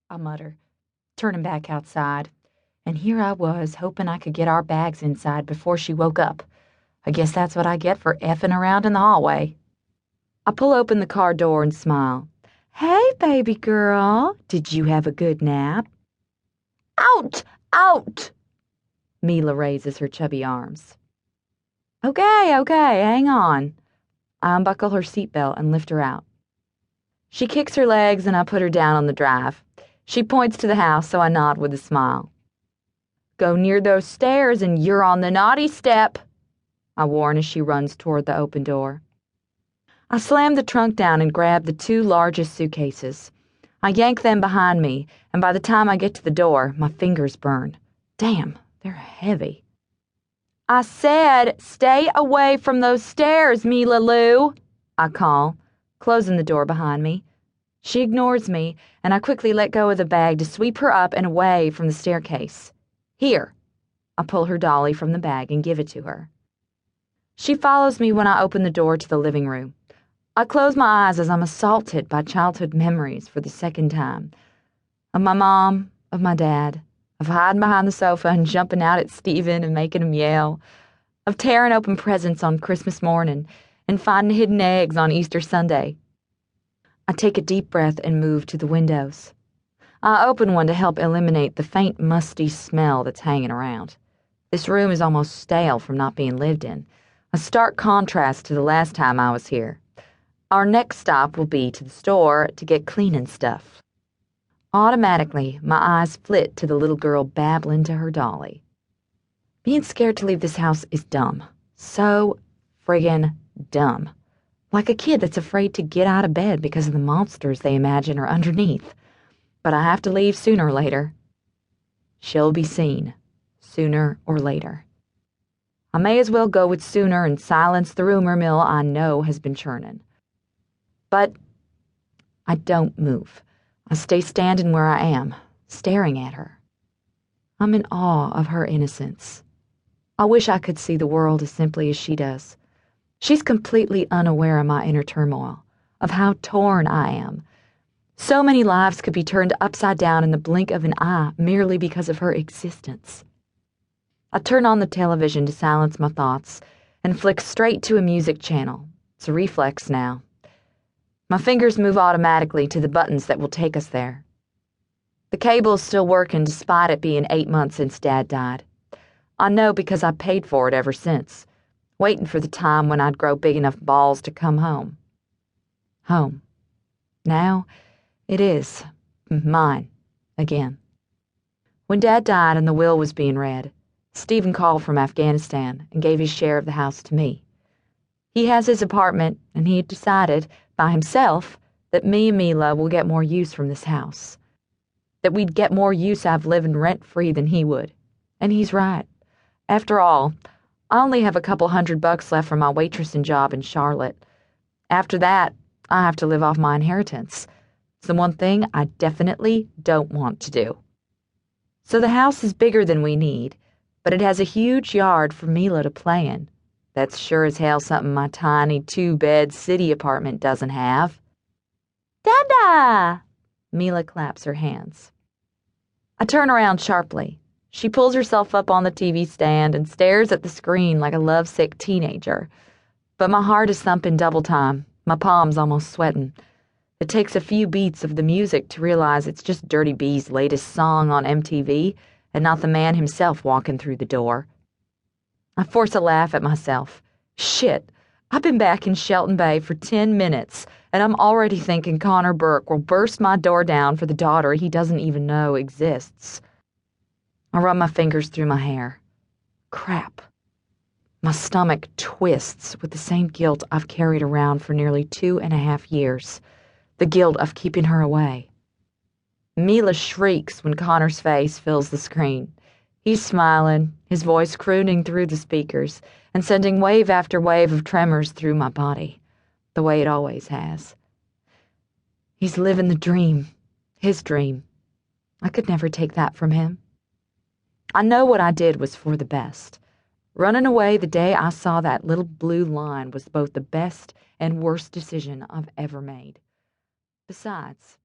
I mutter, turning back outside. And here I was, hoping I could get our bags inside before she woke up. I guess that's what I get for effing around in the hallway. I pull open the car door and smile. Hey, baby girl, did you have a good nap? Out! Out! Mila raises her chubby arms. Okay, hang on. I unbuckle her seatbelt and lift her out. She kicks her legs and I put her down on the drive. She points to the house, so I nod with a smile. Go near those stairs and you're on the naughty step, I warn as she runs toward the open door. I slam the trunk down and grab the two largest suitcases. I yank them behind me, and by the time I get to the door, my fingers burn. Damn, they're heavy. I said, stay away from those stairs, Mila Lou, I call, closing the door behind me. She ignores me, and I quickly let go of the bag to sweep her up and away from the staircase. Here. I pull her dolly from the bag and give it to her. She follows me when I open the door to the living room. I close my eyes as I'm assaulted by childhood memories for the second time. Of my mom, of my dad, of hiding behind the sofa and jumping out at Stephen and making him yell, of tearing open presents on Christmas morning and finding hidden eggs on Easter Sunday. I take a deep breath and move to the windows. I open one to help eliminate the faint musty smell that's hanging around. This room is almost stale from not being lived in, a stark contrast to the last time I was here. Our next stop will be to the store to get cleaning stuff. Automatically, my eyes flit to the little girl babbling to her dolly. Being scared to leave this house is dumb. So friggin' dumb. Like a kid that's afraid to get out of bed because of the monsters they imagine are underneath. But I have to leave sooner or later. She'll be seen, sooner or later. I may as well go with sooner and silence the rumor mill I know has been churning. But I don't move. I stay standing where I am, staring at her. I'm in awe of her innocence. I wish I could see the world as simply as she does. She's completely unaware of my inner turmoil, of how torn I am. So many lives could be turned upside down in the blink of an eye merely because of her existence. I turn on the television to silence my thoughts and flick straight to a music channel. It's a reflex now. My fingers move automatically to the buttons that will take us there. The cable is still working despite it being 8 months since Dad died. I know because I paid for it ever since, waiting for the time when I'd grow big enough balls to come home. Home. Now, it is. Mine. Again. When Dad died and the will was being read, Stephen called from Afghanistan and gave his share of the house to me. He has his apartment, and he had decided, by himself, that me and Mila will get more use from this house. That we'd get more use out of living rent-free than he would. And he's right. After all, I only have a couple $100 left from my waitressing job in Charlotte. After that, I have to live off my inheritance. It's the one thing I definitely don't want to do. So the house is bigger than we need, but it has a huge yard for Mila to play in. That's sure as hell something my tiny 2-bed city apartment doesn't have. Dada! Mila claps her hands. I turn around sharply. She pulls herself up on the TV stand and stares at the screen like a lovesick teenager. But my heart is thumping double time, my palms almost sweating. It takes a few beats of the music to realize it's just Dirty B's latest song on MTV and not the man himself walking through the door. I force a laugh at myself. Shit, I've been back in Shelton Bay for 10 minutes, and I'm already thinking Connor Burke will burst my door down for the daughter he doesn't even know exists. I run my fingers through my hair. Crap. My stomach twists with the same guilt I've carried around for nearly 2.5 years. The guilt of keeping her away. Mila shrieks when Connor's face fills the screen. He's smiling, his voice crooning through the speakers and sending wave after wave of tremors through my body, the way it always has. He's living the dream, his dream. I could never take that from him. I know what I did was for the best. Running away the day I saw that little blue line was both the best and worst decision I've ever made. Besides,